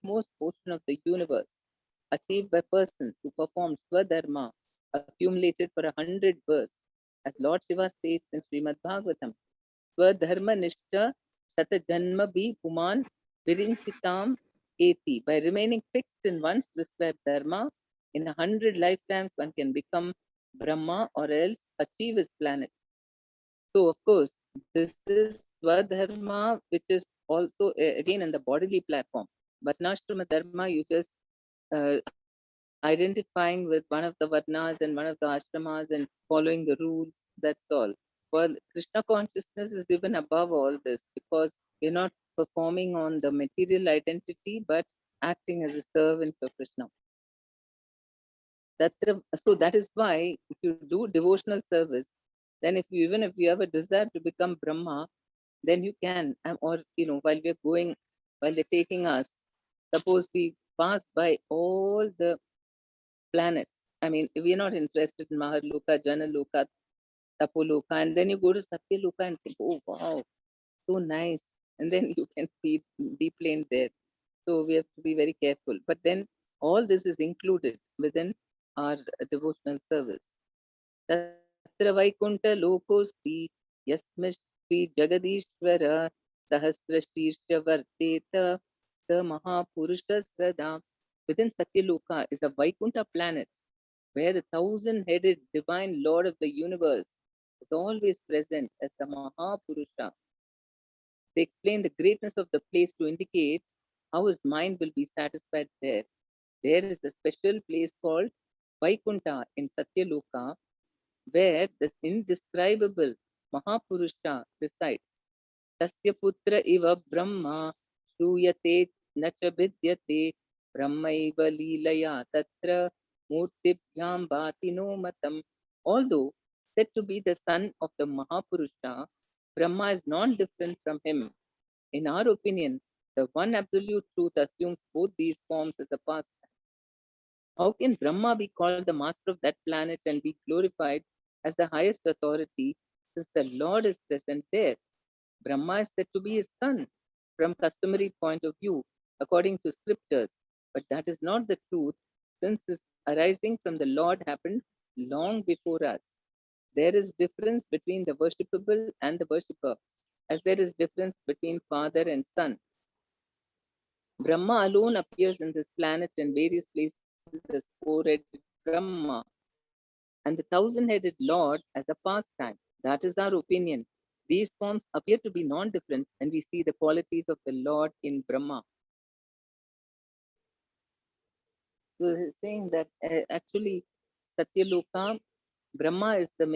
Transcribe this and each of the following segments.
topmost portion of the universe, achieved by persons who performed Swadharma, accumulated for 100 births. As Lord Shiva states in Srimad Bhagavatam, Swadharma Nishta Shata Janma Bhi Puman Virinchitam Eti. By remaining fixed in one's prescribed dharma, in 100 lifetimes one can become Brahma or else achieve his planet. So, of course, this is Swadharma, which is also again in the bodily platform. Varnashrama Dharma, you just identifying with one of the Varnas and one of the ashramas and following the rules, that's all. Well, Krishna consciousness is even above all this because we're not performing on the material identity but acting as a servant for Krishna. So that is why if you do devotional service, then if you even if you have a desire to become Brahma, then you can. Or while we're going, while they're taking us, suppose we pass by all the planets. I mean, we're not interested in Maharloka, Janaloka, Tapoloka, and then you go to Satyaloka and think, oh wow, so nice. And then you can be deplane there. So we have to be very careful. But then all this is included within our devotional service. Tatra Vaikuntha Lokosti Yasmishri Jagadishwara Sahasrashirsha Varteta Sa Mahapurusha Sada. Within Satyaloka is a Vaikuntha planet where the 1,000-headed divine Lord of the universe is always present as the Mahapurusha. They explain the greatness of the place to indicate how his mind will be satisfied there. There is a special place called Vaikuntha in Satyaloka where the indescribable Mahapurusha resides. Tasya putra iva Brahma Shruyate nacha vidyate Brahmaiva Leelaya Tatra Murtibhyam Bhatino Matam. Although said to be the son of the Mahapurusha, Brahma is non-different from him. In our opinion, the one absolute truth assumes both these forms as a pastime. How can Brahma be called the master of that planet and be glorified as the highest authority since the Lord is present there? Brahma is said to be his son from customary point of view, according to scriptures. But that is not the truth, since his arising from the Lord happened long before us. There is difference between the worshipable and the worshipper, as there is difference between father and son. Brahma alone appears in this planet in various places as four-headed Brahma, and the 1,000-headed Lord as a pastime. That is our opinion. These forms appear to be non-different when we see the qualities of the Lord in Brahma. So he's saying that actually Satyaloka, Brahma is the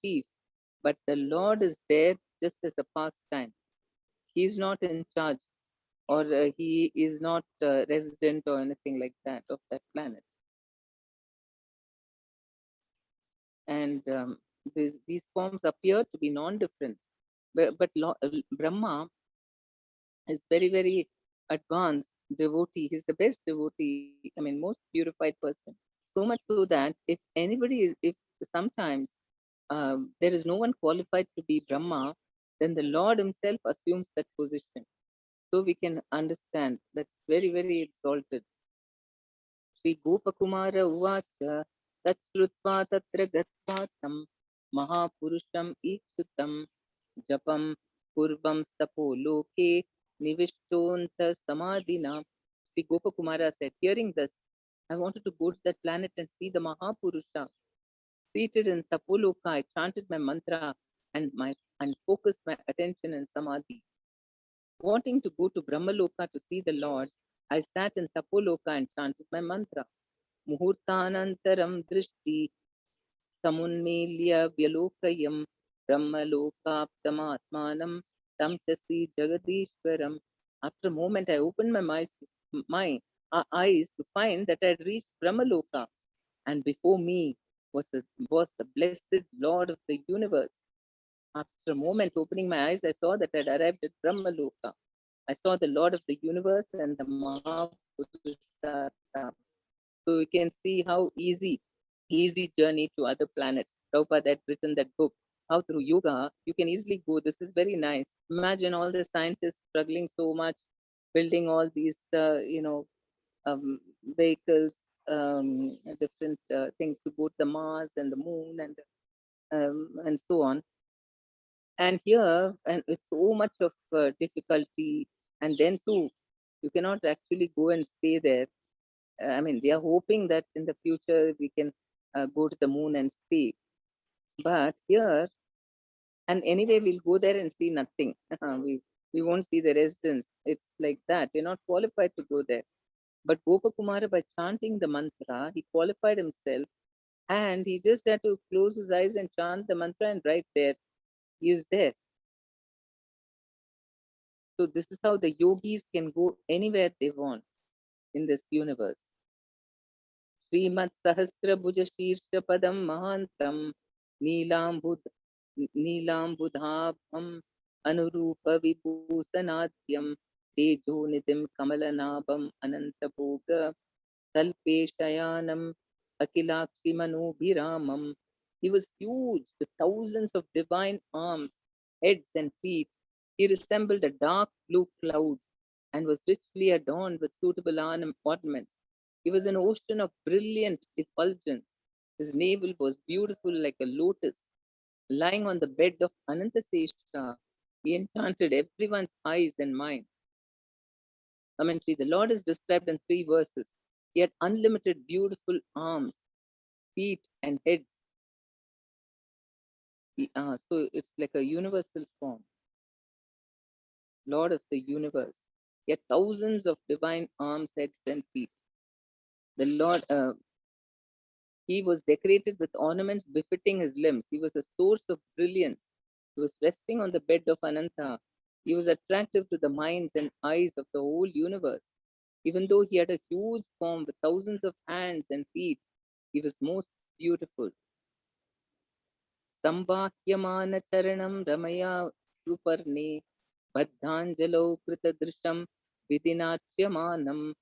chief, but the Lord is there just as a pastime. He is not in charge, or he is not resident or anything like that of that planet. And these forms appear to be non-different, but Brahma is very, very advanced devotee. He's the best devotee, I mean, most purified person. So much so that if sometimes there is no one qualified to be Brahma, then the Lord himself assumes that position. So we can understand that's very, very exalted. Sri Gopakumara Uvacha Tachrutva Tatra Gatvatam Mahapurusham Iksutam Japam Purvam Stapo Loke Nivishtonta Samadhina. Sri Gopakumara said, hearing this, I wanted to go to that planet and see the Mahapurusha. Seated in Tapoloka, I chanted my mantra and focused my attention in Samadhi. Wanting to go to Brahmaloka to see the Lord, I sat in Tapoloka and chanted my mantra. Muhurtanantaram drishti samunmilya vyalokayam Brahmalokaptamatmanam tam chasi jagadishwaram. After a moment, I opened my eyes to find that I had reached Brahmaloka, and before me was the blessed Lord of the universe. After a moment, opening my eyes, I saw that I had arrived at Brahmaloka. I saw the Lord of the universe and the Mahapurusha. So we can see how easy journey to other planets. Prabhupada had written that book, how through yoga you can easily go. This is very nice. Imagine all the scientists struggling so much building all these, vehicles, different things to go to the Mars and the moon and so on. And here, and with so much of difficulty, and then too, you cannot actually go and stay there. I mean, they are hoping that in the future we can go to the moon and stay. But here, and anyway, we'll go there and see nothing. We won't see the residence. It's like that. We're not qualified to go there. But Gopakumara, by chanting the mantra, he qualified himself, and he just had to close his eyes and chant the mantra, and right there, he is there. So this is how the yogis can go anywhere they want in this universe. Srimad Sahasra Bhuja Shirsha Padam Mahantam Neelambud Neelambudhabham Anurupa Vibhusanadhyam Tejo Nidim Kamalanabam Anantabhoga Talpeshayanam Akilakshi Manubhiramam. He was huge with thousands of divine arms, heads, and feet. He resembled a dark blue cloud and was richly adorned with suitable ornaments. He was an ocean of brilliant effulgence. His navel was beautiful like a lotus. Lying on the bed of Anantasesha, he enchanted everyone's eyes and mind. Commentary: the Lord is described in 3 verses. He had unlimited beautiful arms, feet, and heads. So it's like a universal form. Lord of the universe. He had thousands of divine arms, heads, and feet. The Lord, he was decorated with ornaments befitting his limbs. He was a source of brilliance. He was resting on the bed of Ananta. He was attractive to the minds and eyes of the whole universe. Even though he had a huge form with thousands of hands and feet, he was most beautiful. Sambahyamana charanam ramaya suparne Baddhanjalo Kritadrisham Vidinachyamanam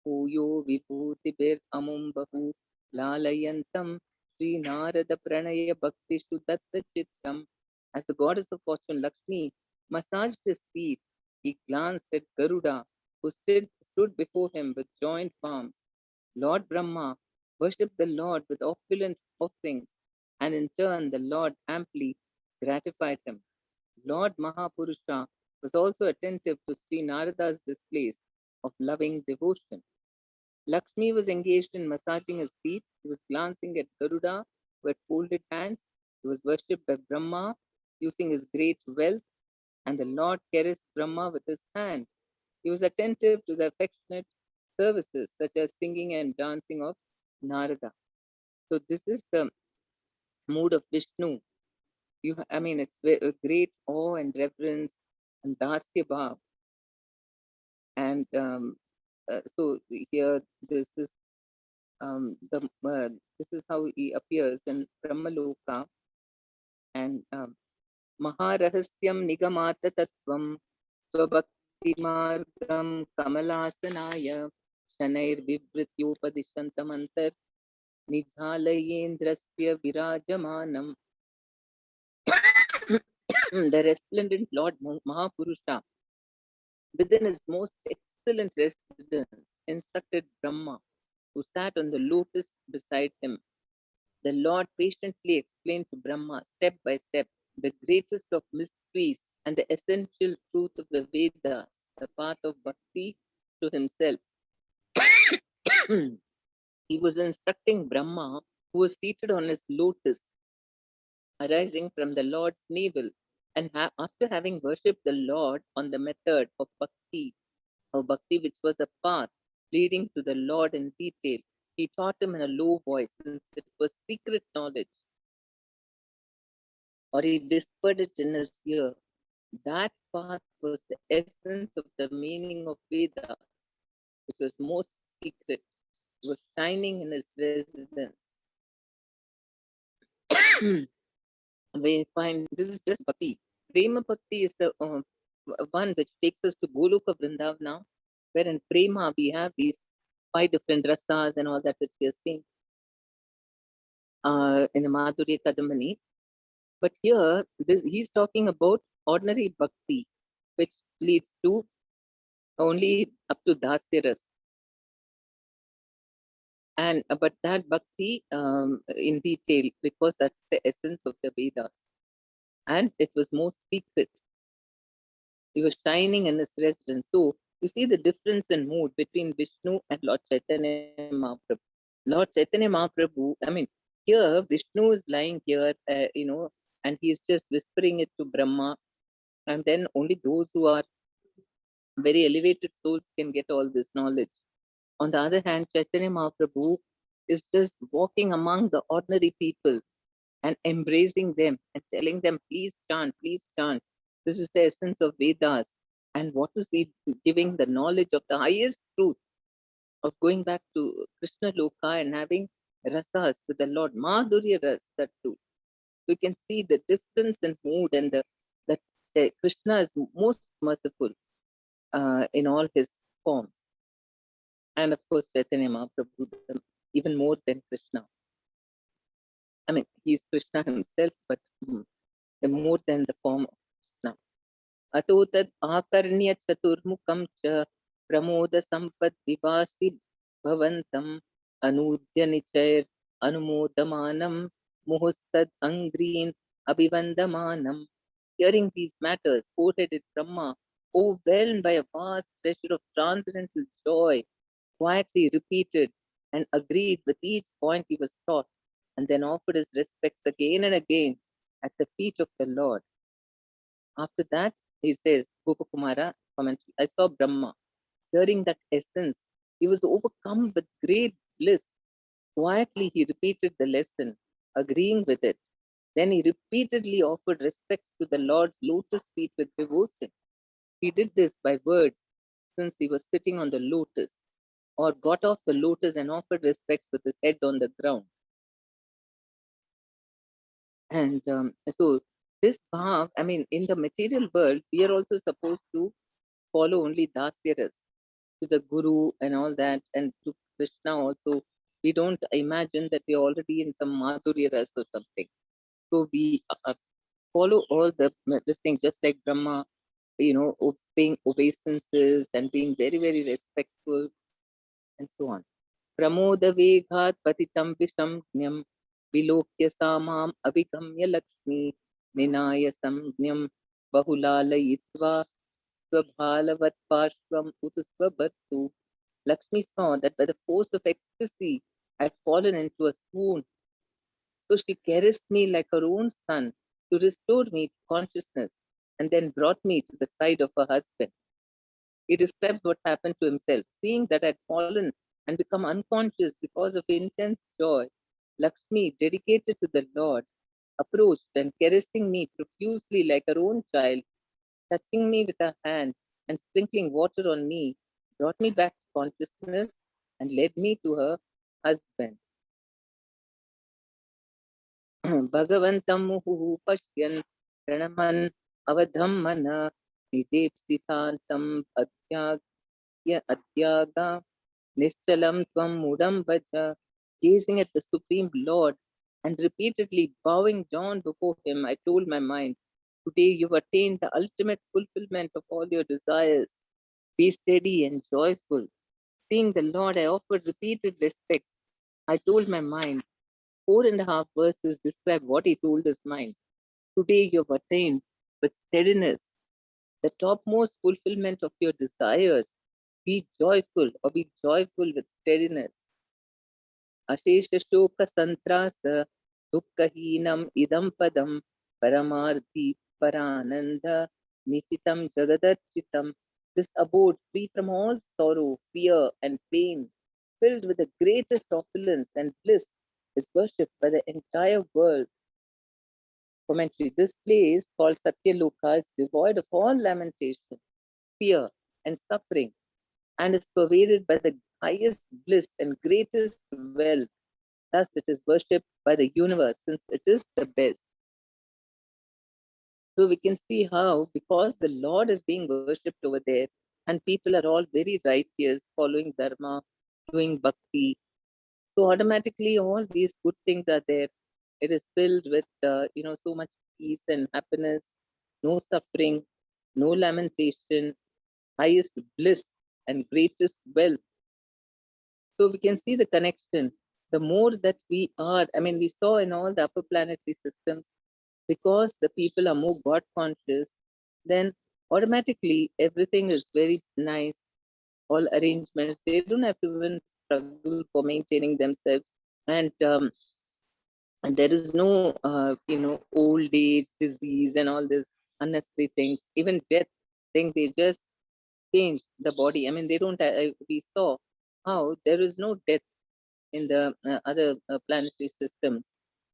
Puyo Vibhutibir Amumbahu Lalayantam Sri Narada Pranaya Bhakti Shudatta Chittam. As the goddess of fortune Lakshmi massaged his feet, he glanced at Garuda, who stood before him with joined palms. Lord Brahma worshipped the Lord with opulent offerings, and in turn the Lord amply gratified him. Lord Mahapurusha was also attentive to Sri Narada's displays of loving devotion. Lakshmi was engaged in massaging his feet. He was glancing at Garuda, who had folded hands. He was worshipped by Brahma, using his great wealth, and the Lord caressed Brahma with his hand. He was attentive to the affectionate services, such as singing and dancing of Narada. So, this is the mood of Vishnu. I mean, it's a great awe and reverence and dasya bhav. And so here, the this is how he appears in Brahmaloka. And Maharahasyam Nigamata Tattvam Swabhakti Margam Kamalasanaya Shanair Vibrityopadishantamantar Nijhalayendrasya Virajamanam. The resplendent Lord Mahapurusha, within his most excellent residence, instructed Brahma, who sat on the lotus beside him. The Lord patiently explained to Brahma, step by step, the greatest of mysteries and the essential truth of the Vedas, the path of bhakti to himself. He was instructing Brahma, who was seated on his lotus, arising from the Lord's navel, and after having worshipped the Lord on the method of bhakti, which was a path leading to the Lord in detail, he taught him in a low voice, since it was secret knowledge, or he whispered it in his ear. That path was the essence of the meaning of Vedas, which was most secret. It was shining in his residence. We find this is just bhakti. Prema bhakti is the one which takes us to Goloka Vrindavana, where in Prema we have these 5 different rasas and all that which we are seeing in the Madhurya Kadamani. But here, he's talking about ordinary bhakti, which leads to only up to Dasyaras. And but that bhakti in detail, because that's the essence of the Vedas. And it was more secret. He was shining in his residence. So you see the difference in mood between Vishnu and Lord Chaitanya Mahaprabhu. Lord Chaitanya Mahaprabhu, I mean, here Vishnu is lying here, and he is just whispering it to Brahma. And then only those who are very elevated souls can get all this knowledge. On the other hand, Chaitanya Mahaprabhu is just walking among the ordinary people and embracing them and telling them, please chant, please chant. This is the essence of Vedas. And what is he giving? The knowledge of the highest truth of going back to Krishna Loka and having rasas with the Lord, Madhurya Ras, that too. We can see the difference in mood and that Krishna is most merciful in all his forms. And of course, Chaitanya Mahaprabhu, even more than Krishna. I mean, he is Krishna himself, but more than the form of Krishna. Ato tad akarnya chaturmukam cha pramoda sampad vivasi bhavantam anudya nichair anumodamanam muhustad angreen abhivandamanam. Hearing these matters, four-headed Brahma, overwhelmed by a vast treasure of transcendental joy, quietly repeated and agreed with each point he was taught, and then offered his respects again and again at the feet of the Lord. After that, he says, Gopakumara commentary, I saw Brahma. Hearing that essence, he was overcome with great bliss. Quietly, he repeated the lesson, agreeing with it. Then he repeatedly offered respects to the Lord's lotus feet with devotion. He did this by words, since he was sitting on the lotus, or got off the lotus and offered respects with his head on the ground. And so this bhav, I mean, in the material world, we are also supposed to follow only dasyaras to the guru and all that, and to Krishna also. We don't imagine that we are already in some madhurya ras or something. So we follow all this thing, just like Brahma, paying obeisances and being very, very respectful and so on. Pramoda veghat patitam vishamnyam vilokya samam abhigamya lakshmi ninaya samnyam bahulalayitva swabhalavat parshvam utusvabhartu. Lakshmi saw that by the force of ecstasy I had fallen into a swoon. So she caressed me like her own son to restore me to consciousness and then brought me to the side of her husband. He describes what happened to himself. Seeing that I had fallen and become unconscious because of intense joy, Lakshmi, dedicated to the Lord, approached and caressing me profusely like her own child, touching me with her hand and sprinkling water on me, brought me back to consciousness and led me to her husband. Bhagavantam muhu pashyan pranaman avadham mana nijepsitantam adyaga nishchalam tvam mudam bhaja. Gazing at the Supreme Lord and repeatedly bowing down before him, I told my mind, today you've attained the ultimate fulfillment of all your desires. Be steady and joyful. Seeing the Lord, I offered repeated respects. I told my mind, 4.5 verses describe what he told his mind. Today you've attained with steadiness the topmost fulfillment of your desires. Be joyful or be joyful with steadiness. Ashesha shoka santrasa dukkahinam idam padam paramarthi parananda nichitam jagadarchitam. This abode free from all sorrow, fear, and pain, filled with the greatest opulence and bliss, is worshipped by the entire world. Commentary. This place called Satyaloka is devoid of all lamentation, fear, and suffering, and is pervaded by the highest bliss and greatest wealth. Thus, it is worshipped by the universe since it is the best. So, we can see how, because the Lord is being worshipped over there, and people are all very righteous, following Dharma, doing bhakti. So, automatically, all these good things are there. It is filled with, so much peace and happiness, no suffering, no lamentation, highest bliss and greatest wealth. So we can see the connection. The more that we are, I mean, we saw in all the upper planetary systems, because the people are more God conscious, then automatically everything is very nice, all arrangements. They don't have to even struggle for maintaining themselves. And there is no, old age, disease, and all this unnecessary things, even death things. They just change the body. I mean, they don't, we saw how there is no death in the other planetary systems.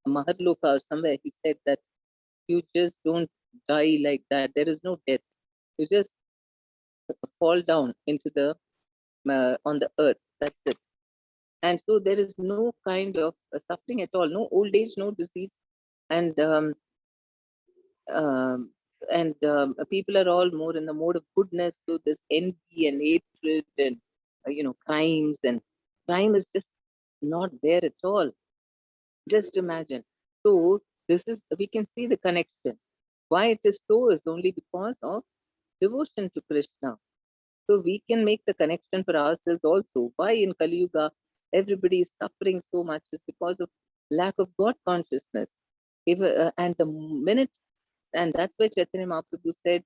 Maharloka or somewhere, he said that you just don't die like that. There is no death. You just fall down into the on the earth. That's it. And so there is no kind of suffering at all. No old age, no disease, and um, people are all more in the mode of goodness. So this envy and hatred and crimes, and crime is just not there at all. Just imagine. So this is, we can see the connection. Why it is so is only because of devotion to Krishna. So we can make the connection for ourselves also. Why in Kali Yuga everybody is suffering so much is because of lack of God consciousness. And the minute, and that's why Chaitanya Mahaprabhu said,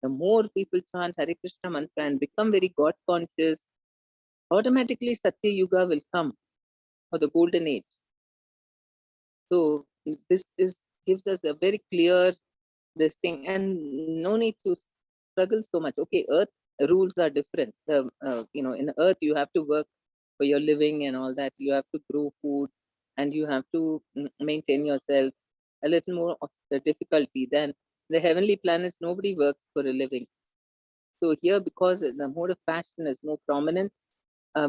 the more people chant Hare Krishna mantra and become very God conscious, automatically Satya Yuga will come, or the golden age. So this is gives us a very clear this thing, and no need to struggle so much. Okay, earth rules are different. In earth you have to work for your living and all that. You have to grow food, and you have to maintain yourself. A little more of the difficulty than the heavenly planets. Nobody works for a living. So here, because the mode of passion is more prominent,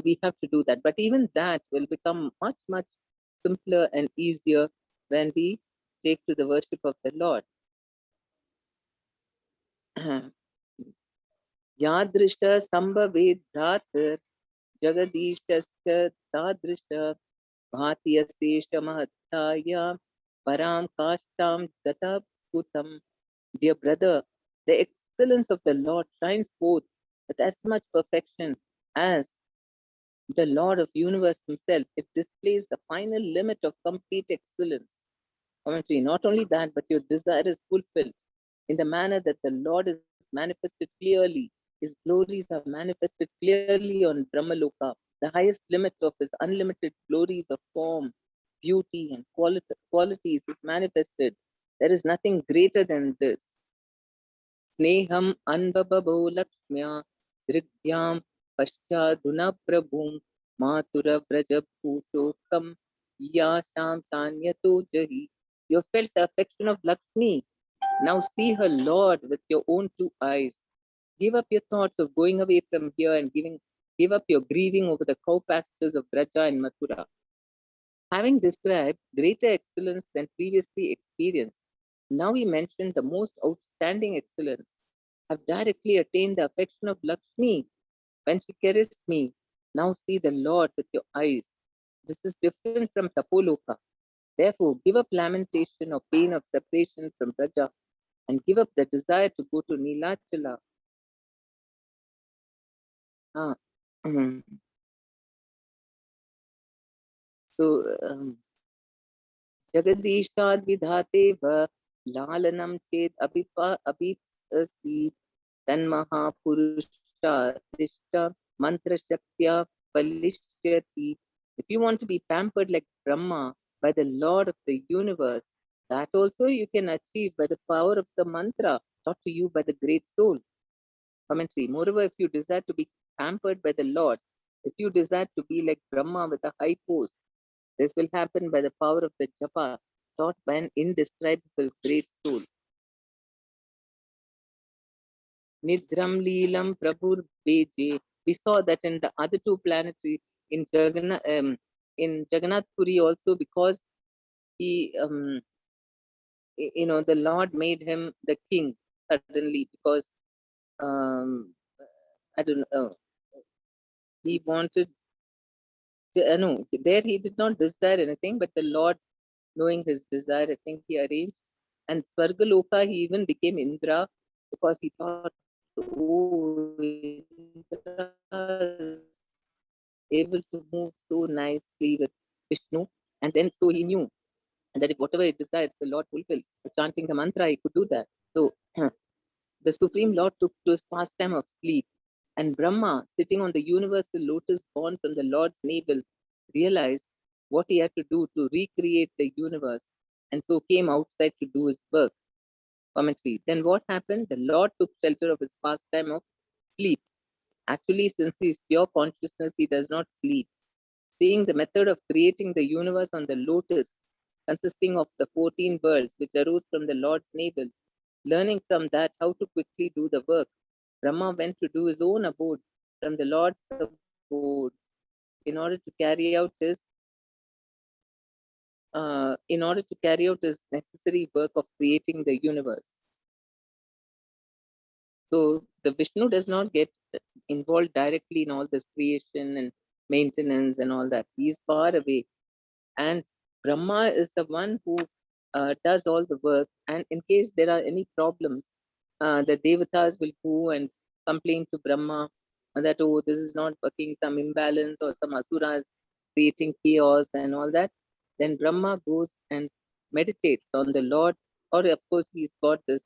we have to do that. But even that will become much, much simpler and easier when we take to the worship of the Lord. यादृश संभवेद भ्रातर जगदीशस्य तादृश भाति अशेष महत्ताय param kashtam gata sutam. Dear brother, the excellence of the Lord shines forth with as much perfection as the Lord of universe himself. It displays the final limit of complete excellence. Commentary, not only that, but your desire is fulfilled in the manner that the Lord is manifested clearly. His glories are manifested clearly on Brahmaloka. The highest limit of his unlimited glories of form, beauty, and qualities is manifested. There is nothing greater than this. Sneham anvababo lakshmya drigyam paschaduna prabhum matura brajabhushokam yasham sanyato jahi. You have felt the affection of Lakshmi. Now see her Lord with your own two eyes. Give up your thoughts of going away from here and give up your grieving over the cow pastures of Braja and Mathura. Having described greater excellence than previously experienced, now we mention the most outstanding excellence. Have directly attained the affection of Lakshmi when she caressed me. Now see the Lord with your eyes. This is different from Tapoloka. Therefore, give up lamentation or pain of separation from Braja and give up the desire to go to Nilachala. So, Jagadishad Vidhateva Lalanam Ched Abhipasi Tanmahapurusha Dishta Mantra Shaktya Palishyati. If you want to be pampered like Brahma by the Lord of the universe, that also you can achieve by the power of the mantra taught to you by the great soul. Commentary. Moreover, if you desire to be pampered by the Lord, if you desire to be like Brahma with a high post, this will happen by the power of the japa taught by an indescribable great soul. Nidram Leelam Prabhur Beje. We saw that in the other two planetary in Jagannath Puri also, because he the Lord made him the king suddenly, because I don't know, he wanted no, there he did not desire anything, but the Lord, knowing his desire, I think he arranged. And Swargaloka, he even became Indra because he thought oh, Indra is able to move so nicely with Vishnu. And then so he knew that if whatever it decides, the Lord fulfills. Chanting the mantra, he could do that. So the Supreme Lord took to his pastime of sleep, and Brahma, sitting on the universal lotus born from the Lord's navel, realized what he had to do to recreate the universe, and so came outside to do his work. Commentary. Then what happened? The Lord took shelter of his pastime of sleep. Actually, since he is pure consciousness, he does not sleep. Seeing the method of creating the universe on the lotus, consisting of the 14 worlds which arose from the Lord's navel, learning from that how to quickly do the work, Brahma went to do his own abode from the Lord's abode in order to carry out his necessary work of creating the universe. So the Vishnu does not get involved directly in all this creation and maintenance and all that. He is far away. And Brahma is the one who does all the work. And in case there are any problems, the Devatas will go and complain to Brahma that, oh, this is not working, some imbalance or some asuras creating chaos and all that. Then Brahma goes and meditates on the Lord, or of course, he's got this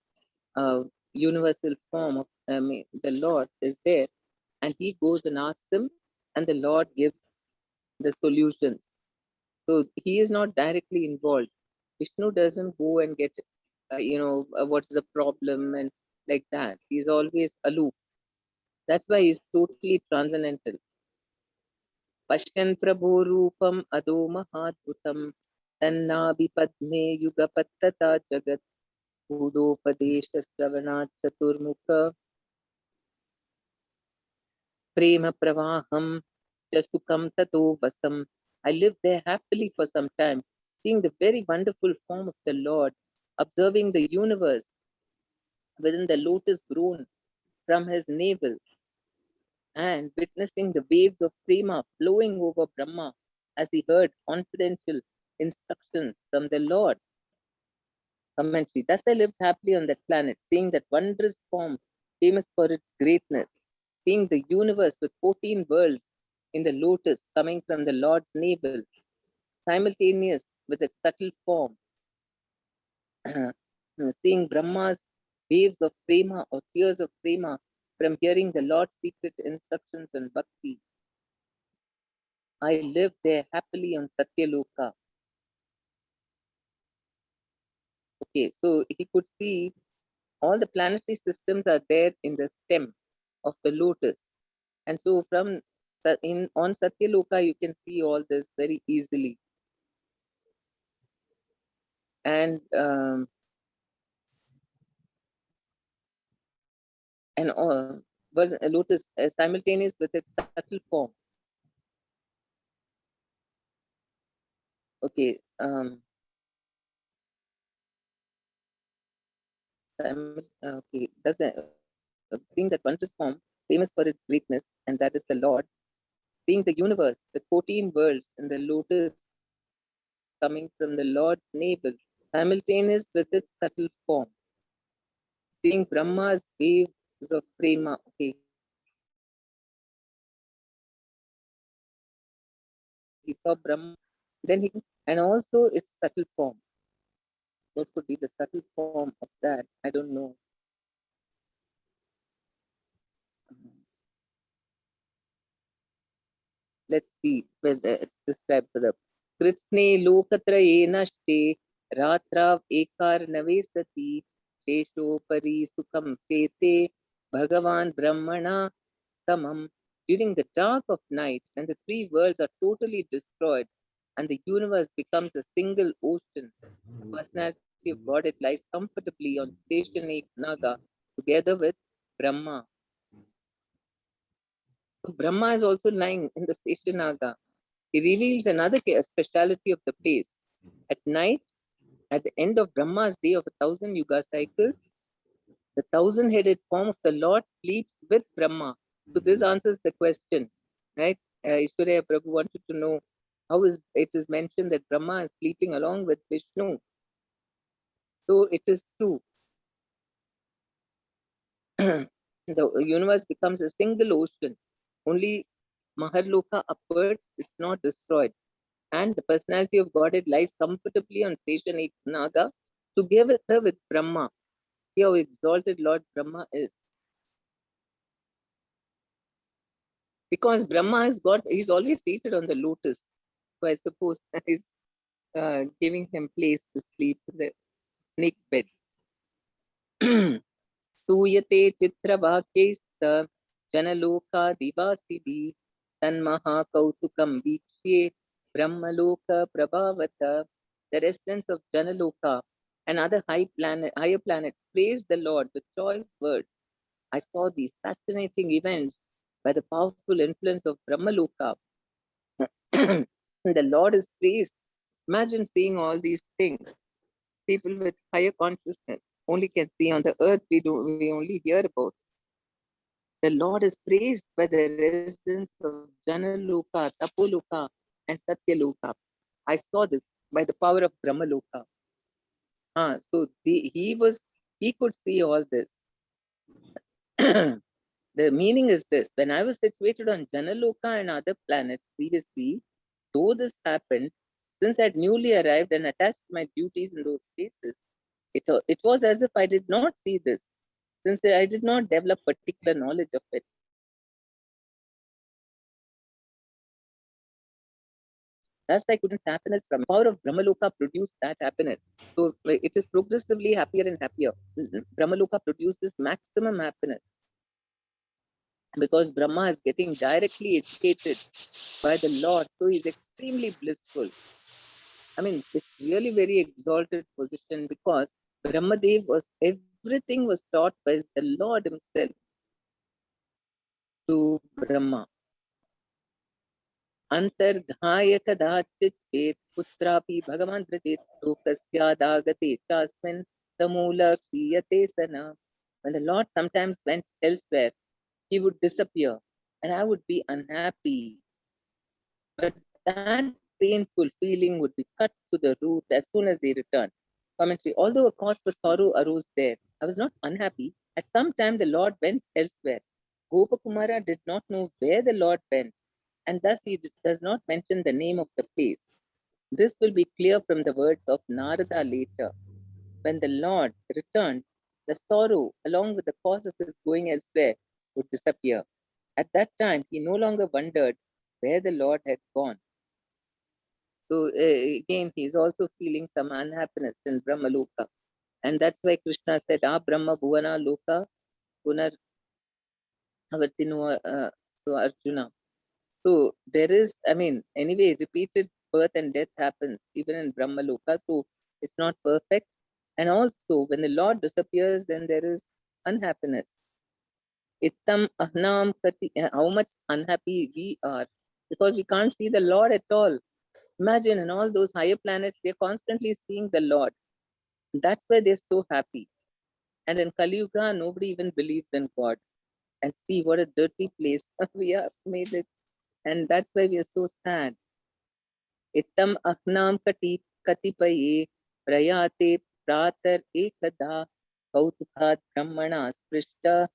universal form of the Lord is there, and he goes and asks him, and the Lord gives the solutions. So he is not directly involved. Vishnu doesn't go and get, what is the problem and like that. He's always aloof. That's why he's totally transcendental. Pashyan Prabhu Rupam Ado Mahadbhutam Tannabipadme Yugapattata Jagat Udopadesha Sravanat Chaturmukha Prema Pravaham Jasukam Tato Vasam. I lived there happily for some time, seeing the very wonderful form of the Lord, observing the universe within the lotus grown from his navel, and witnessing the waves of prema flowing over Brahma as he heard confidential instructions from the Lord. Commentary. Thus I lived happily on that planet, seeing that wondrous form famous for its greatness, seeing the universe with 14 worlds in the lotus coming from the Lord's navel, simultaneous with its subtle form, seeing Brahma's waves of prema or tears of prema from hearing the Lord's secret instructions on bhakti. I lived there happily on Satyaloka. Okay, so he could see all the planetary systems are there in the stem of the lotus. And so from on Satyaloka, you can see all this very easily. And was a lotus simultaneous with its subtle form. Okay. Okay. Seeing that wondrous form, famous for its greatness, and that is the Lord. Seeing the universe with 14 worlds in the lotus coming from the Lord's navel, simultaneous with its subtle form. Seeing Brahma's waves of prema. Okay. He saw Brahma, then and also its subtle form. What could be the subtle form of that? I don't know. Let's see whether it's described for the Kritsne Lokatraye Nashte Ratrav Ekar Navesati Shesho Pari Sukham Chete Bhagavan Brahmana Samam. During the dark of night, when the three worlds are totally destroyed and the universe becomes a single ocean, the personality of Godhead lies comfortably on Seshan Naga together with Brahma. Brahma is also lying in the Seshanaga. He reveals another speciality of the place. At night, at the end of Brahma's day of 1,000 yuga cycles, the 1,000-headed form of the Lord sleeps with Brahma. So this answers the question, right? Ishwarya Prabhu wanted to know how it is mentioned that Brahma is sleeping along with Vishnu. So it is true. The universe becomes a single ocean. Only Maharloka upwards, it's not destroyed. And the personality of Godhead lies comfortably on Seshan Naga together with Brahma. See how exalted Lord Brahma is. Because Brahma has got, he's always seated on the lotus. So I suppose that is giving him place to sleep in the snake bed. Suyate Chitravakyais Janaloka Divasibi Tanmaha Kautukam Vikshye Brahmaloka Prabhavata. The residents of Janaloka and other higher planets praise the Lord with choice words. I saw these fascinating events by the powerful influence of Brahmaloka. The Lord is praised. Imagine seeing all these things. People with higher consciousness only can see on the earth. We only hear about. The Lord is praised by the residents of Janaloka, Tapoloka, and Satyaloka. I saw this by the power of Brahmaloka. He could see all this. The meaning is this: when I was situated on Janaloka and other planets previously, though this happened, since I had newly arrived and attached to my duties in those places, it was as if I did not see this, since I did not develop particular knowledge of it. Thus, I couldn't happiness from the power of Brahmaloka produced that happiness. So it is progressively happier and happier. Brahmaloka produces maximum happiness because Brahma is getting directly educated by the Lord, so he's extremely blissful. I mean, it's really very exalted position because Brahmadev was everything was taught by the Lord himself to Brahma. Antardhaya kadachit chet putrapi bhagavan drajit lokasyaadagate chasmin samula kriyate sana. When the Lord sometimes went elsewhere, he would disappear and I would be unhappy. But that painful feeling would be cut to the root as soon as they returned. Commentary. Although a cause for sorrow arose there, I was not unhappy. At some time, the Lord went elsewhere. Gopakumara did not know where the Lord went, and thus he does not mention the name of the place. This will be clear from the words of Narada later. When the Lord returned, the sorrow, along with the cause of his going elsewhere, would disappear. At that time, he no longer wondered where the Lord had gone. So again, he's also feeling some unhappiness in Brahmaloka. And that's why Krishna said, Ah, Brahma Bhuvana Loka Punar Avartinu so Arjuna. So there is, I mean, anyway, repeated birth and death happens even in Brahmaloka. So it's not perfect. And also, when the Lord disappears, then there is unhappiness. Ittam ahnam kati, how much unhappy we are because we can't see the Lord at all. Imagine in all those higher planets, they're constantly seeing the Lord. That's why they're so happy. And in Kali Yuga, nobody even believes in God. And see what a dirty place we have made it. And that's why we are so sad. Ittam ahnam katipaye prayate pratar ekada kautukat brahmana sprishta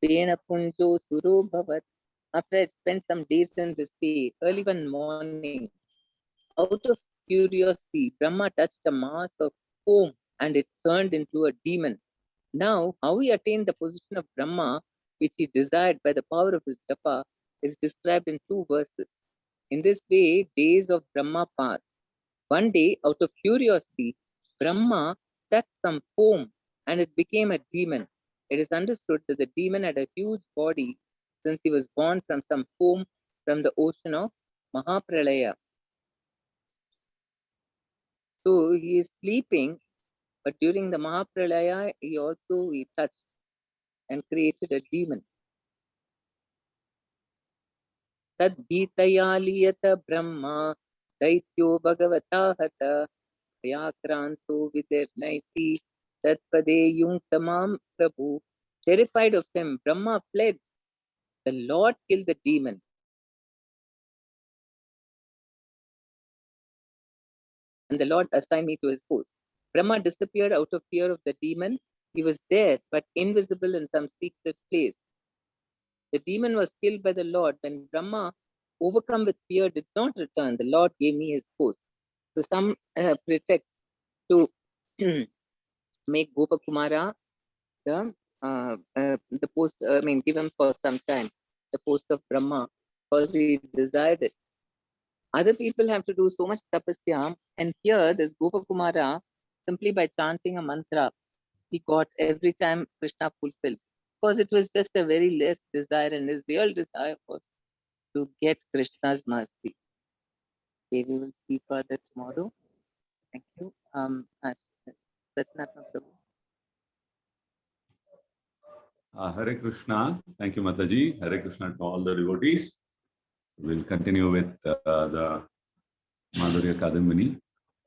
pena punjo suro bhavat. After I spent some days in this way, early one morning, out of curiosity, Brahma touched a mass of foam and it turned into a demon. Now, how he attained the position of Brahma, which he desired by the power of his japa, is described in 2 verses. In this way, days of Brahma passed. One day, out of curiosity, Brahma touched some foam and it became a demon. It is understood that the demon had a huge body since he was born from some foam from the ocean of Mahapralaya. So he is sleeping, but during the Mahapralaya, he touched and created a demon. Tad Bhitayaliyata Brahma Daityo Bhagavata Hata Vyakranto Vidirnaiti Tatpade Yungtamam Prabhu. Terrified of him, Brahma fled. The Lord killed the demon. And the Lord assigned me to his post. Brahma disappeared out of fear of the demon. He was there, but invisible in some secret place. The demon was killed by the Lord. When Brahma, overcome with fear, did not return, the Lord gave me his post. So some pretext to make Gopakumara the post, give him for some time, the post of Brahma, because he desired it. Other people have to do so much tapasya, and here this Gopakumara, simply by chanting a mantra, he got every time Krishna fulfilled. Because it was just a very less desire, and his real desire was to get Krishna's mercy. Okay, we will see further tomorrow. Thank you. Hare Krishna. Thank you, Mataji. Hare Krishna to all the devotees. We'll continue with the Madhurya Kadambini.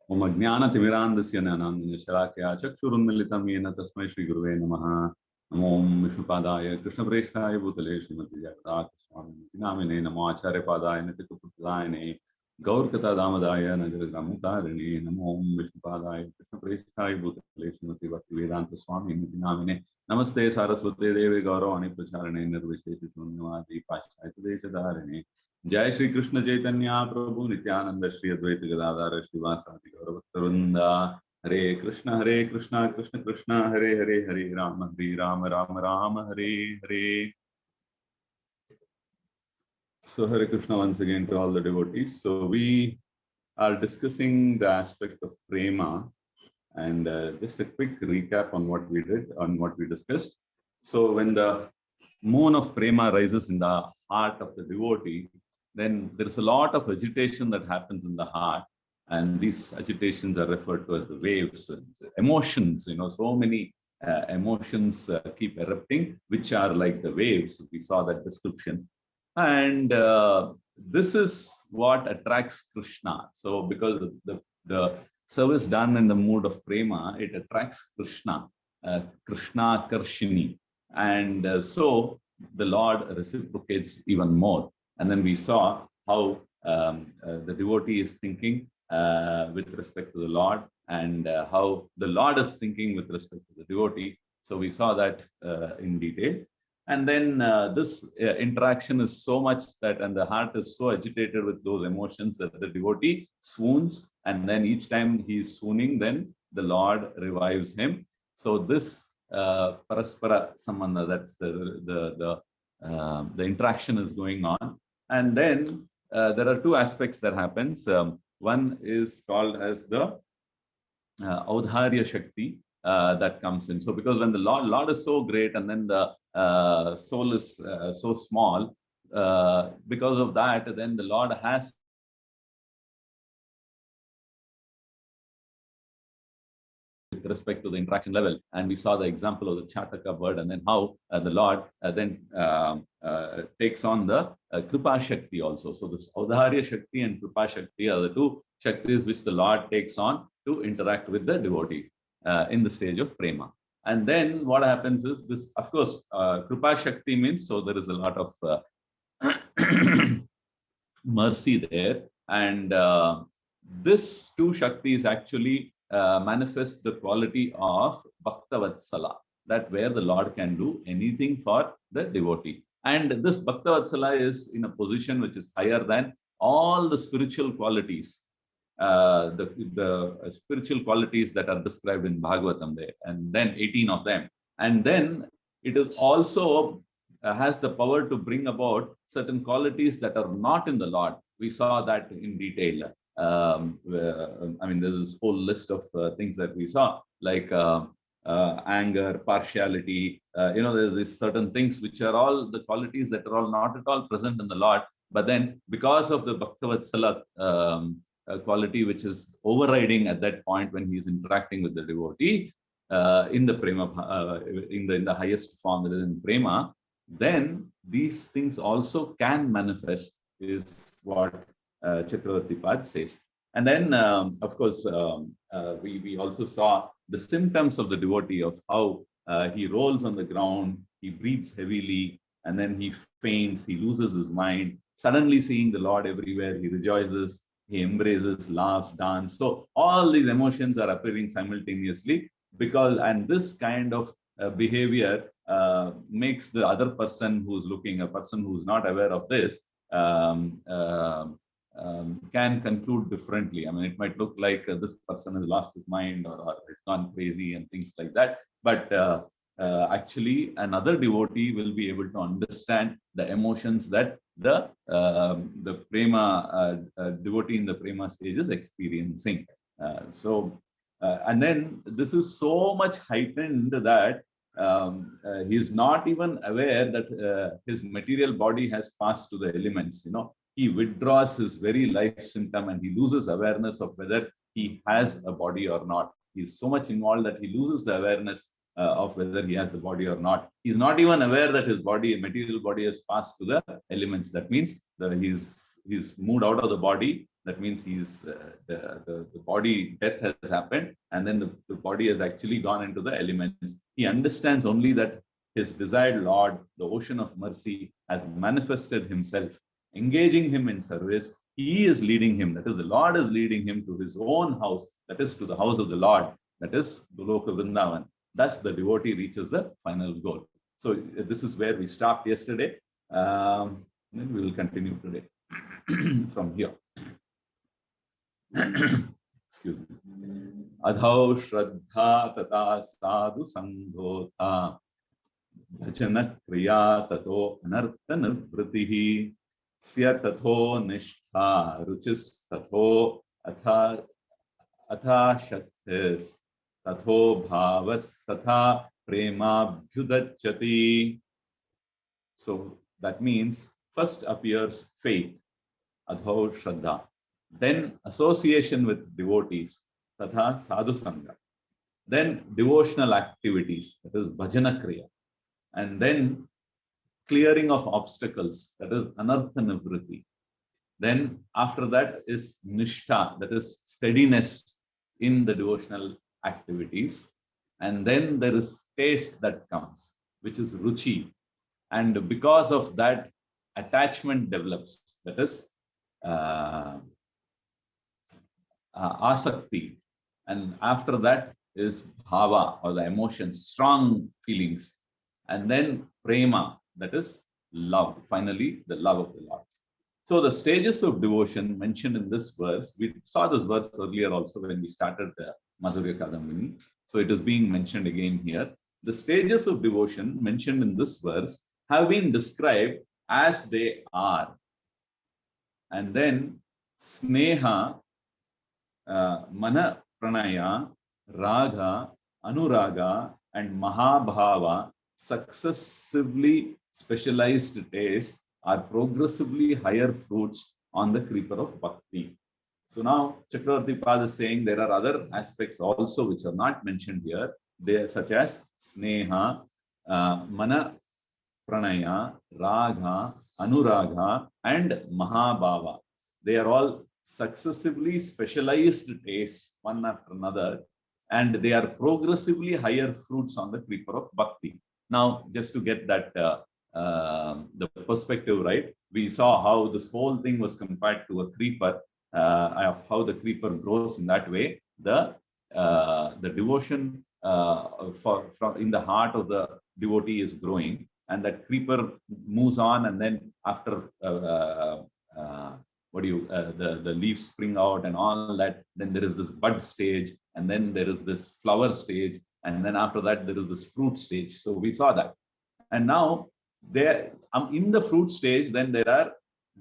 Om Ajnana Timirandasya Nanandana Sharakya Chakshurunmilitam Yena Tasmai Shri Guruve Namaha. Namo Om Vishnupadaya Krishna Prestaya Bhutale Srimati Jagata Swami Namine Namo Acharya Padaya Nitikupadayane Gaur Kata Damadaya Nagaragramutarine Namo Om Vishnupadaya Krishna Prestaya Bhutale Srimati Bhaktivedanta Swami Namine Namaste Saraswate Devi Gauravani Pracharane Nirvishesha Shunyavadi Paschayata Deshadarine Jai Shri Krishna Chaitanya Prabhu Nityananda Shri Advaita Gadadhara Shivasati Gauravattarunda Hare Krishna Krishna Krishna Hare Hare Hare Rama Rama Rama Hare Hare. So Hare Krishna once again to all the devotees. So we are discussing the aspect of prema, and just a quick recap on what we did, on what we discussed. So when the moon of prema rises in the heart of the devotee, then there's a lot of agitation that happens in the heart, and these agitations are referred to as the waves, emotions. So many emotions keep erupting, which are like the waves. We saw that description, and this is what attracts Krishna. So because the service done in the mood of prema, it attracts Krishna, Krishna Karshini, and so the Lord reciprocates even more. And then we saw how the devotee is thinking with respect to the Lord, and how the Lord is thinking with respect to the devotee. So we saw that in detail. And then this interaction is so much that, and the heart is so agitated with those emotions that the devotee swoons, and then each time he is swooning, then the Lord revives him. So this paraspara sambandha, that's the interaction is going on. And then there are two aspects that happens. One is called as the Audharya Shakti that comes in. So because when the Lord is so great, and then the soul is so small, because of that, then the Lord has with respect to the interaction level. And we saw the example of the Chataka bird, and then how the Lord then takes on the Kripa Shakti also. So this Audharya Shakti and Kripa Shakti are the two Shaktis which the Lord takes on to interact with the devotee in the stage of prema. And then what happens is this, of course, Kripa Shakti means, so there is a lot of mercy there. And this two Shaktis actually manifest the quality of Bhaktavatsala, that where the Lord can do anything for the devotee. And this Bhaktavatsala is in a position which is higher than all the spiritual qualities, the spiritual qualities that are described in Bhagavatam there, and then 18 of them. And then it is also has the power to bring about certain qualities that are not in the Lord. We saw that in detail. There's this whole list of things that we saw, like anger, partiality. There's these certain things which are all the qualities that are all not at all present in the Lord. But then, because of the Bhaktavatsala quality, which is overriding at that point when he is interacting with the devotee in the prema, in the highest form, that is in prema, then these things also can manifest, is what Chakravarti Pad says. And then, of course, we also saw the symptoms of the devotee, of how he rolls on the ground, he breathes heavily, and then he faints, he loses his mind. Suddenly seeing the Lord everywhere, he rejoices, he embraces, laughs, dances. So all these emotions are appearing simultaneously, and this kind of behavior makes the other person who's looking, a person who's not aware of this, can conclude differently. I mean, it might look like this person has lost his mind or has gone crazy and things like that. But actually, another devotee will be able to understand the emotions that the prema devotee in the prema stage is experiencing. And then this is so much heightened that he is not even aware that his material body has passed to the elements. He withdraws his very life symptom and he loses awareness of whether he has a body or not. He's so much involved that he loses the awareness of whether he has a body or not. He's not even aware that his body, material body, has passed to the elements. That means he's moved out of the body. That means the body death has happened, and then the body has actually gone into the elements. He understands only that his desired Lord, the ocean of mercy, has manifested himself, engaging him in service. He is leading him. That is, the Lord is leading him to his own house. That is, to the house of the Lord. That is Goloka Vrindavan. Thus, the devotee reaches the final goal. So this is where we stopped yesterday. Then we will continue today from here. Excuse me. Adhau Shraddha Tata Sadhu Sangota Bhajana Kriya Tato Anartha Nivritihi Sya Tato Nishtha Ruchis Tato Atha Shaktis Tato Bhavas Tatha Prema Bhyudachati. So that means first appears faith, Adhau Shraddha. Then association with devotees, Tatha Sadhu Sangha. Then devotional activities, that is Bhajana Kriya. And then clearing of obstacles, that is Anartha Nivriti. Then after that is Nishtha, that is steadiness in the devotional activities. And then there is taste that comes, which is Ruchi. And because of that, attachment develops, that is asakti, and after that is bhava, or the emotions, strong feelings, and then prema, that is love, finally the love of the Lord. So the stages of devotion mentioned in this verse, we saw this verse earlier also when we started the Madhurya Kadambini. So it is being mentioned again here. The stages of devotion mentioned in this verse have been described as they are. And then sneha, mana pranaya, raga, anuraga, and mahabhava, successively specialized tastes, are progressively higher fruits on the creeper of bhakti. So now Chakravarti Pad is saying there are other aspects also which are not mentioned here, such as sneha, mana pranaya, raga, anuraga, and mahabhava. They are all successively specialized tastes, one after another, and they are progressively higher fruits on the creeper of bhakti. Now, just to get that the perspective right, we saw how this whole thing was compared to a creeper, of how the creeper grows in that way. The devotion in the heart of the devotee is growing, and that creeper moves on, and then after the leaves spring out and all that, then there is this bud stage, and then there is this flower stage, and then after that there is this fruit stage. So we saw that. And now there in the fruit stage, then there are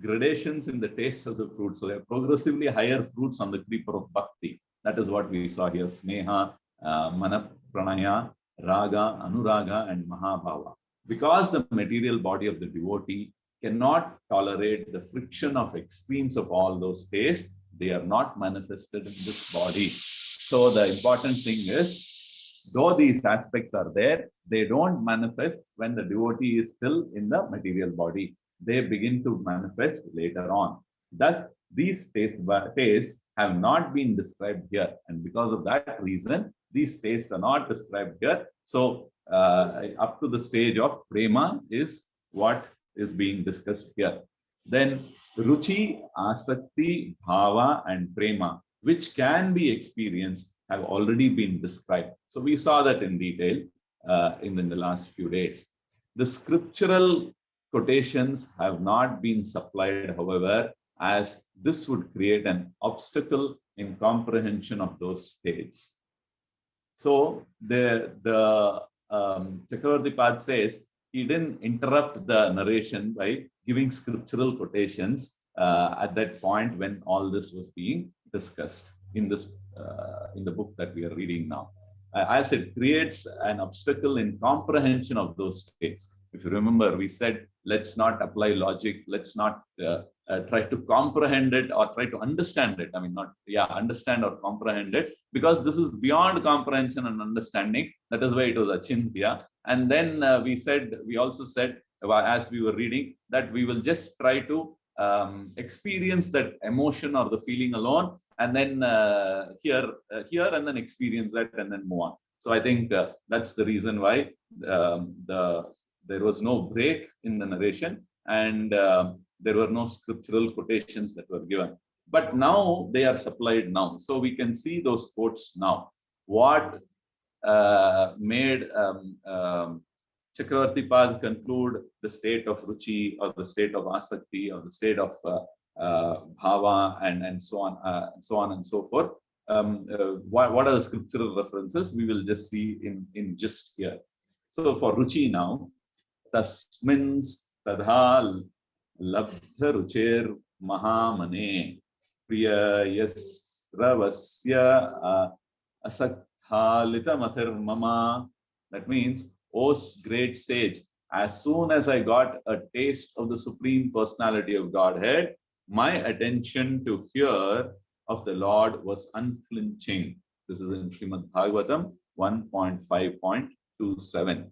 gradations in the taste of the fruit. So there are progressively higher fruits on the creeper of bhakti. That is what we saw here: sneha, mana pranaya, raga, anuraga, and mahabhava. Because the material body of the devotee cannot tolerate the friction of extremes of all those tastes, they are not manifested in this body. So the important thing is, though these aspects are there, they don't manifest when the devotee is still in the material body. They begin to manifest later on. Thus, these tastes have not been described here. And because of that reason, these tastes are not described here. So up to the stage of prema is what is being discussed here. Then ruchi, asakti, bhava, and prema, which can be experienced, have already been described. So we saw that in detail. in the last few days. The scriptural quotations have not been supplied, however, as this would create an obstacle in comprehension of those states. So the Chakravarti Pad says he didn't interrupt the narration by giving scriptural quotations at that point when all this was being discussed in the book that we are reading now. As it creates an obstacle in comprehension of those states. If you remember, we said, let's not apply logic, let's not try to comprehend it or try to understand it. I mean, understand or comprehend it, because this is beyond comprehension and understanding. That is why it was achintya. And then we also said, as we were reading, that we will just try to experience that emotion or the feeling alone, and then hear and then experience that and then move on. So I think that's the reason why there was no break in the narration, and there were no scriptural quotations that were given. But now they are supplied now. So we can see those quotes now. What made Chakravarti Pad conclude the state of ruchi or the state of asakti or the state of bhava and so on and so forth. What are the scriptural references? We will just see in just here. So for ruchi now, tasmins tadhal labdha ruchir mahamane priya yasravasya asakhalita mathir mama. That means, O great sage, as soon as I got a taste of the Supreme Personality of Godhead, my attention to hear of the Lord was unflinching. This is in Srimad Bhagavatam 1.5.27.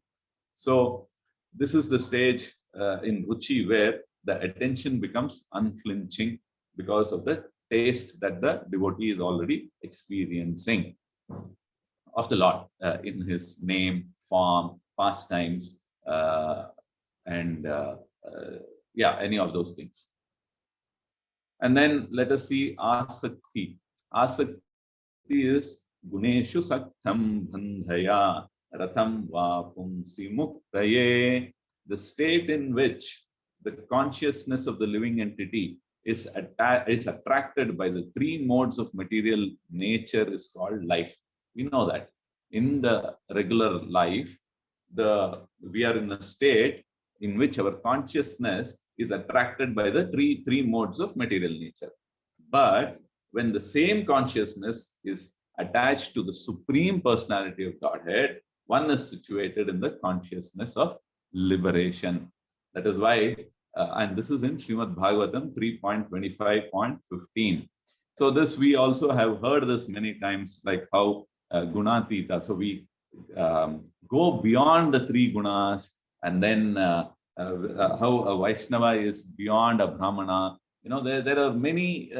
So this is the stage in Ruchi where the attention becomes unflinching because of the taste that the devotee is already experiencing of the Lord in his name, form, pastimes, and any of those things. And then let us see asakti. Asakti is guneshu saktam bandhaya ratham va pumsi muktaye. The state in which the consciousness of the living entity is attracted by the three modes of material nature is called life. We know that in the regular life, we are in a state in which our consciousness is attracted by the three modes of material nature. But when the same consciousness is attached to the Supreme Personality of Godhead, one is situated in the consciousness of liberation. That is why, and this is in Srimad Bhagavatam 3.25.15. So this, we also have heard this many times, like how Gunatita. So we go beyond the three gunas, and then how a Vaishnava is beyond a Brahmana. You know, there are many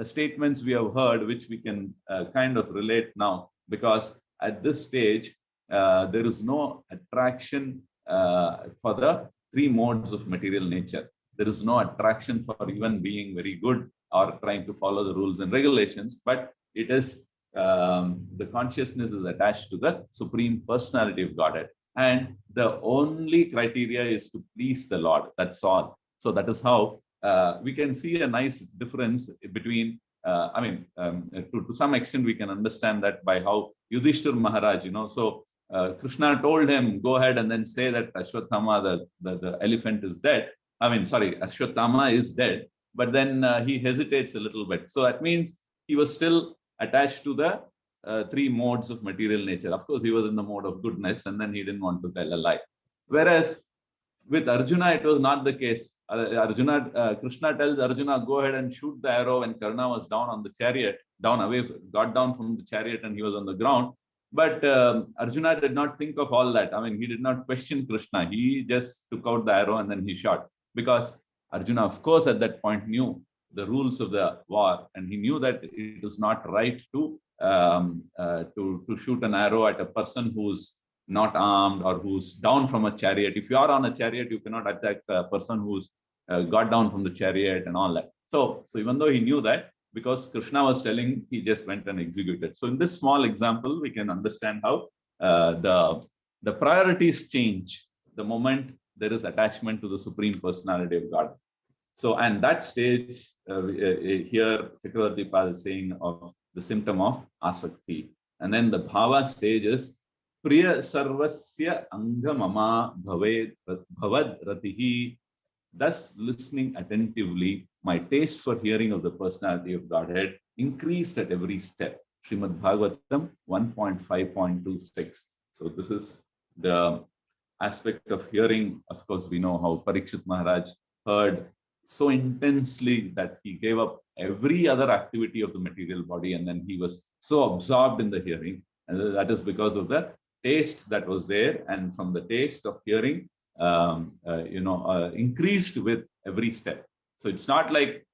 statements we have heard which we can kind of relate now, because at this stage there is no attraction for the three modes of material nature. There is no attraction for even being very good or trying to follow the rules and regulations, but it is the consciousness is attached to the Supreme Personality of Godhead. And the only criteria is to please the Lord. That's all. So that is how we can see a nice difference between, to some extent, we can understand that by how Yudhishthir Maharaj, so Krishna told him, go ahead and then say that Ashwatthama, the elephant is dead. Ashwatthama is dead, but then he hesitates a little bit. So that means he was still attached to the three modes of material nature. Of course, he was in the mode of goodness, and then he didn't want to tell a lie. Whereas with Arjuna, it was not the case. Krishna tells Arjuna, go ahead and shoot the arrow when Karna was down on the chariot, got down from the chariot and he was on the ground. But Arjuna did not think of all that. I mean, he did not question Krishna. He just took out the arrow and then he shot. Because Arjuna, of course, at that point knew the rules of the war, and he knew that it was not right to shoot an arrow at a person who's not armed or who's down from a chariot. If you are on a chariot, you cannot attack a person who's got down from the chariot and all that. So even though he knew that, because Krishna was telling, he just went and executed. So in this small example, we can understand how the priorities change the moment there is attachment to the Supreme Personality of God. So, and that stage here, Chakravarti Pad is saying of the symptom of asakti. And then the bhava stage is priya sarvasya angamama bhavad ratihi. Thus, listening attentively, my taste for hearing of the personality of Godhead increased at every step. Srimad Bhagavatam 1.5.26. So this is the aspect of hearing. Of course, we know how Parikshit Maharaj heard so intensely that he gave up every other activity of the material body, and then he was so absorbed in the hearing. And that is because of the taste that was there, and from the taste of hearing, increased with every step. So it's not like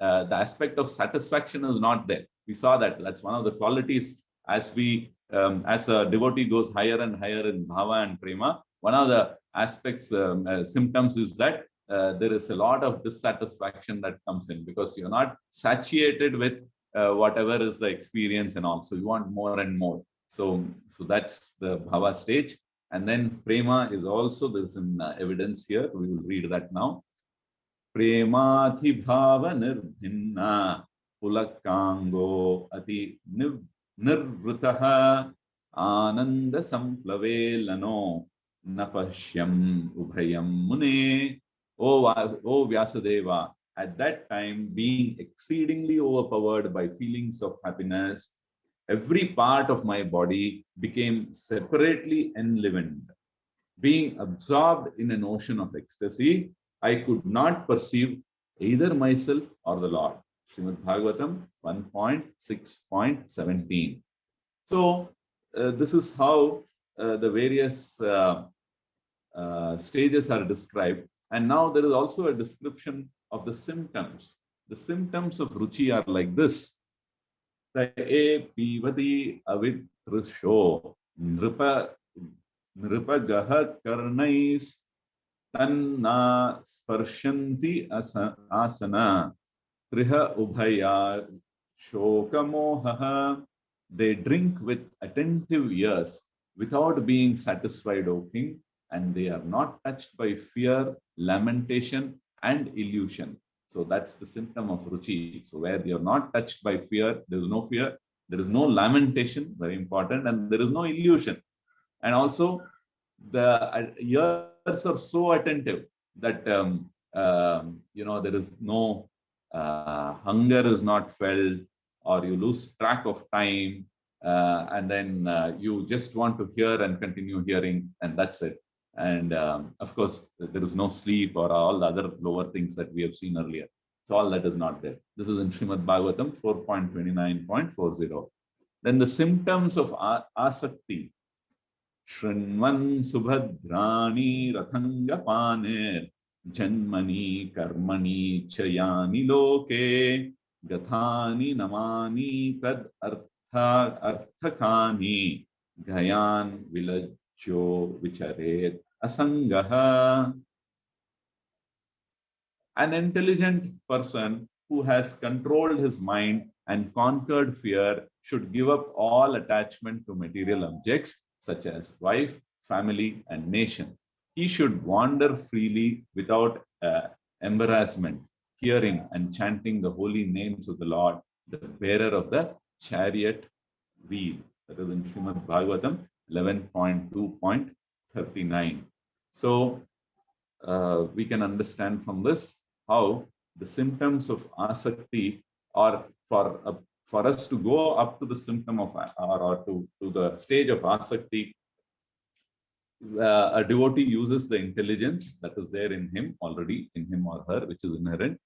the aspect of satisfaction is not there. We saw that that's one of the qualities as we as a devotee goes higher and higher in bhava and prema. One of the aspects symptoms is that there is a lot of dissatisfaction that comes in because you're not satiated with whatever is the experience and all. So you want more and more. So that's the bhava stage. And then prema is also, there's an evidence here. We will read that now. Premathi bhava nirbhinna pulakango ati nirvritaha ananda samplave lano napashyam ubhayam mune. O Vyasadeva, at that time, being exceedingly overpowered by feelings of happiness, every part of my body became separately enlivened. Being absorbed in an ocean of ecstasy, I could not perceive either myself or the Lord. Srimad Bhagavatam 1.6.17. So, this is how the various stages are described. And now there is also a description of the symptoms. The symptoms of ruchi are like this. E pivati avitrisho nripa gaha karnais tanna sparshanti asana triha ubhaya shokamoha. They drink with attentive ears without being satisfied, O king, and they are not touched by fear, lamentation, and illusion. So that's the symptom of ruchi. So where you're not touched by fear, there is no fear, there is no lamentation, very important, and there is no illusion. And also the ears are so attentive that there is no hunger is not felt, or you lose track of time, and then you just want to hear and continue hearing, and that's it. And of course, there is no sleep or all the other lower things that we have seen earlier. So all that is not there. This is in Srimad Bhagavatam 4.29.40. Then the symptoms of asakti. Shrinvan subhadrani rathangapanir janmani karmani chayani loke gathani namani tad arthakani gayan vilajyo vicharet asangaha. An intelligent person who has controlled his mind and conquered fear should give up all attachment to material objects such as wife, family, and nation. He should wander freely without embarrassment, hearing and chanting the holy names of the Lord, the bearer of the chariot wheel. That is in Srimad Bhagavatam 11.2.39. So we can understand from this how the symptoms of asakti are for us to go up to the symptom of or to the stage of asakti. A devotee uses the intelligence that is there in him already, in him or her, which is inherent.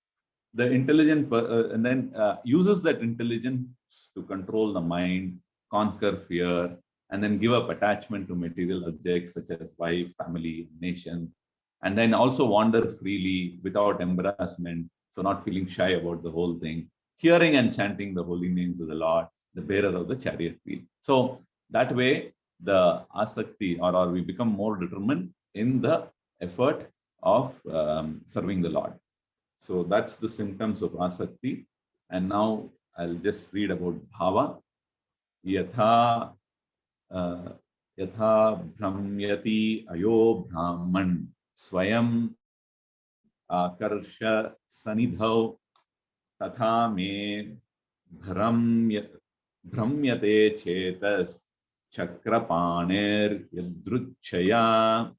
The intelligent and then uses that intelligence to control the mind, conquer fear, and then give up attachment to material objects such as wife, family, nation, and then also wander freely without embarrassment, so not feeling shy about the whole thing, hearing and chanting the holy names of the Lord, the bearer of the chariot wheel. So that way, the asakti, or we become more determined in the effort of serving the Lord. So that's the symptoms of asakti. And now I'll just read about bhava. Yatha Yatha Brahmyati Ayo Brahman Swayam Akarsha Sanidhau Tatha Me Brahmyate Chetas Chakrapanir Yadruchaya.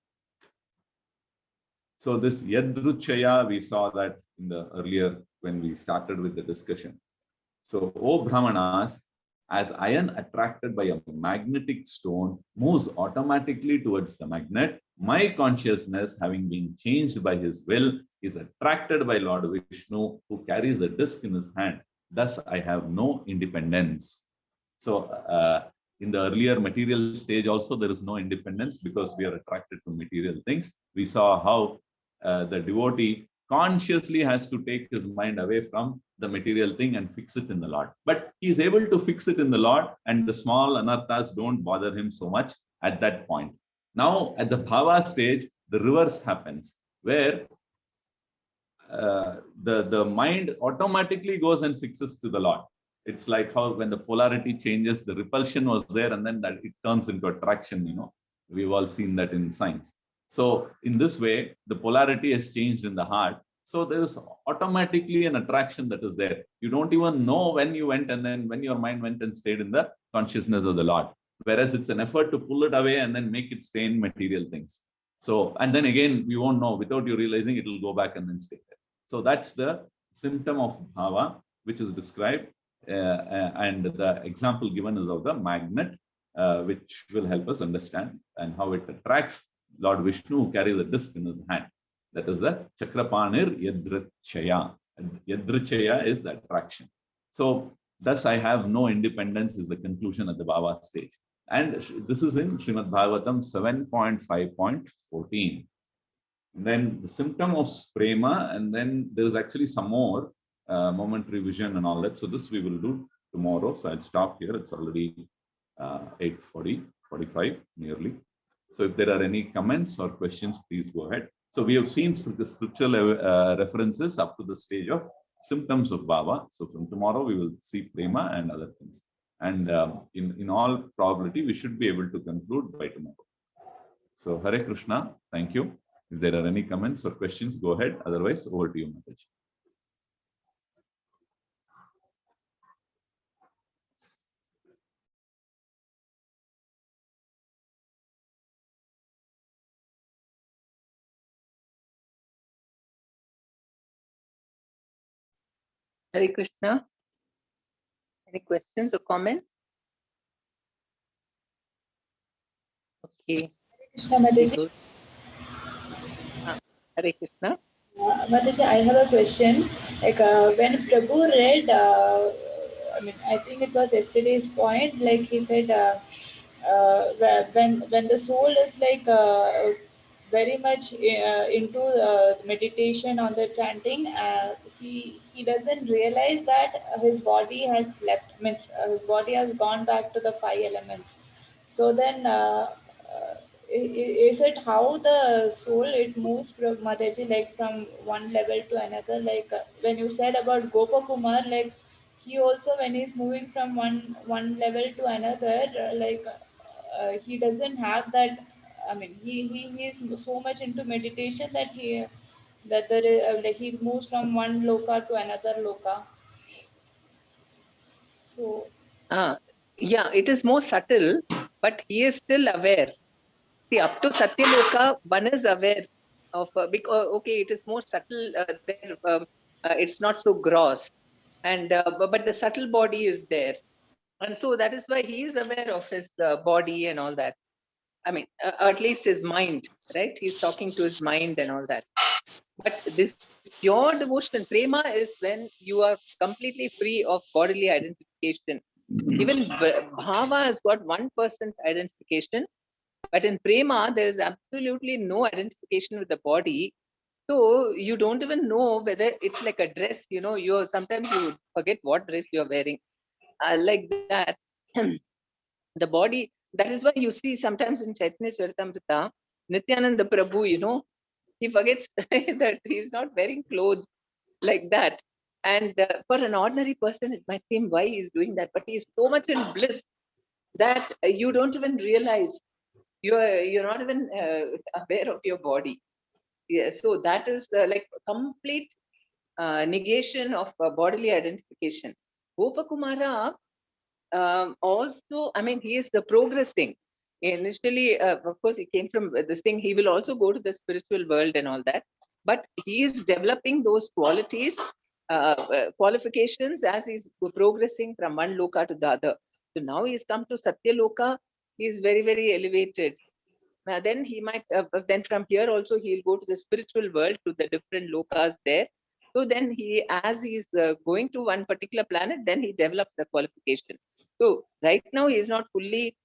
So this Yadruchaya, we saw that in the earlier when we started with the discussion. So, O Brahmanas, as iron attracted by a magnetic stone moves automatically towards the magnet, my consciousness, having been changed by his will, is attracted by Lord Vishnu, who carries a disc in his hand. Thus, I have no independence. So, in the earlier material stage also, there is no independence because we are attracted to material things. We saw how the devotee consciously has to take his mind away from the material thing and fix it in the Lord. But he is able to fix it in the Lord, and the small anarthas don't bother him so much at that point. Now, at the bhava stage, the reverse happens, where the mind automatically goes and fixes to the Lord. It's like how when the polarity changes, the repulsion was there, and then that it turns into attraction. We've all seen that in science. So in this way, the polarity has changed in the heart. So there is automatically an attraction that is there. You don't even know when you went, and then when your mind went and stayed in the consciousness of the Lord. Whereas it's an effort to pull it away and then make it stay in material things. So, and then again, you won't know, without you realizing, it will go back and then stay there. So that's the symptom of bhava, which is described, and the example given is of the magnet, which will help us understand and how it attracts Lord Vishnu, who carries a disc in his hand. That is the Chakrapanir Yadrichaya. Yadrichaya is the attraction. So thus I have no independence is the conclusion at the bhava stage. And this is in Srimad Bhagavatam 7.5.14. Then the symptom of prema, and then there is actually some more momentary vision and all that. So this we will do tomorrow. So I'll stop here. It's already 8:45 nearly. So if there are any comments or questions, please go ahead. So we have seen the scriptural references up to the stage of symptoms of bhava. So from tomorrow we will see prema and other things. And in all probability, we should be able to conclude by tomorrow. So Hare Krishna, thank you. If there are any comments or questions, go ahead. Otherwise, over to you, Mataji. Hare Krishna. Any questions or comments? Okay. Krishna Mataji. Hare Krishna. Mataji, I have a question. Like when Prabhu read, I think it was yesterday's point. Like he said, when the soul is like very much into meditation on the chanting, he doesn't realize that his body has left. Means his body has gone back to the five elements. So then. Is it how the soul it moves from Mataji, like from one level to another? Like when you said about Gopakumar, like he also when he's moving from one level to another, he doesn't have that. He's so much into meditation that he moves from one loka to another loka. So yeah, it is more subtle, but he is still aware. See, up to Satyaloka, one is aware of, because, okay, it is more subtle there, it's not so gross. And, but the subtle body is there. And so that is why he is aware of his body and all that. I mean, at least his mind, right? He's talking to his mind and all that. But this pure devotion, prema, is when you are completely free of bodily identification. Even bhava has got 1% identification, but in prema, there is absolutely no identification with the body. So you don't even know whether it's like a dress, you sometimes you forget what dress you're wearing. Like that, the body, that is why you see sometimes in Chaitanya Charitamrita, Nityananda Prabhu, he forgets that he's not wearing clothes like that. And for an ordinary person, it might seem why he's doing that, but he's so much in bliss that you don't even realize. you're not even aware of your body. Yeah, so that is like complete negation of bodily identification. Gopakumara also, I mean, he is the progressing. Initially, of course, he came from this thing. He will also go to the spiritual world and all that, but he is developing those qualities, qualifications as he's progressing from one loka to the other. So now he's come to Satya Loka. He is very, very elevated. Then he might, then from here also he'll go to the spiritual world, to the different lokas there. So then he, as he's going to one particular planet, then he develops the qualification. So right now he is not fully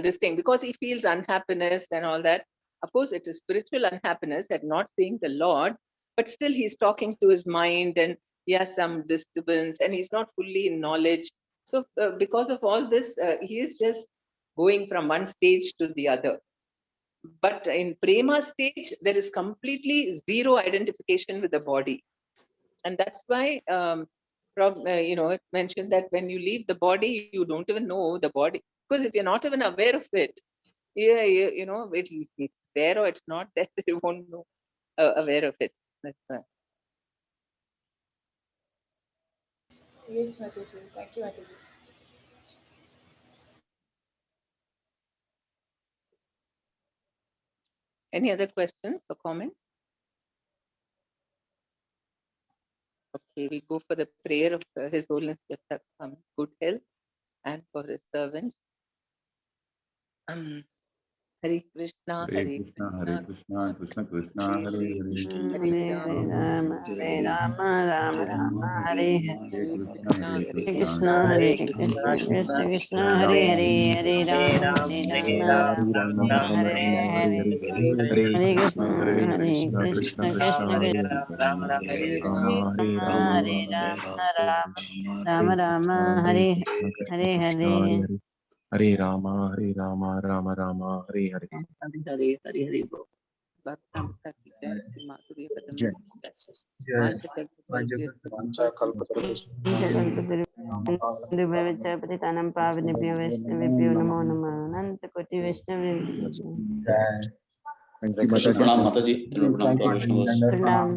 this thing, because he feels unhappiness and all that. Of course, it is spiritual unhappiness at not seeing the Lord, but still he's talking to his mind and he has some disturbance and he's not fully in knowledge. So because of all this, he is just going from one stage to the other. But in prema stage, there is completely zero identification with the body. And that's why, it mentioned that when you leave the body, you don't even know the body. Because if you're not even aware of it, it's there or it's not there, you won't know aware of it. That's why. Yes, Mataji. Thank you, Mataji. Any other questions or comments? Okay, we go for the prayer of His Holiness Datta Swami's good health and for his servants. Hare Krishna, Hare Krishna, Krishna Krishna, Hare Hare. Hare Rama, Hare Rama, Rama Rama, Hare Hare. Hare Hare Krishna, Krishna, Hare Krishna, Krishna Krishna, Hare Hare, Hare Rama, Rama, Hare Hare. Hare Krishna, Hare Krishna, Krishna Krishna, Hare Rama, Rama Rama, Hare Hare Hare. Hare Rama, Rama Rama, Hare Hare. Hare Hare Hare Bo. Bhaktamata ki jai, Shri Madhurya Kadam Jai. ki jai. पतितानं पावनेभ्यो वैष्णवेभ्यो नमो नमः अनंत कोटि वैष्णव Thank you, Mataji. प्रणाम माता जी, प्रणाम प्रणाम।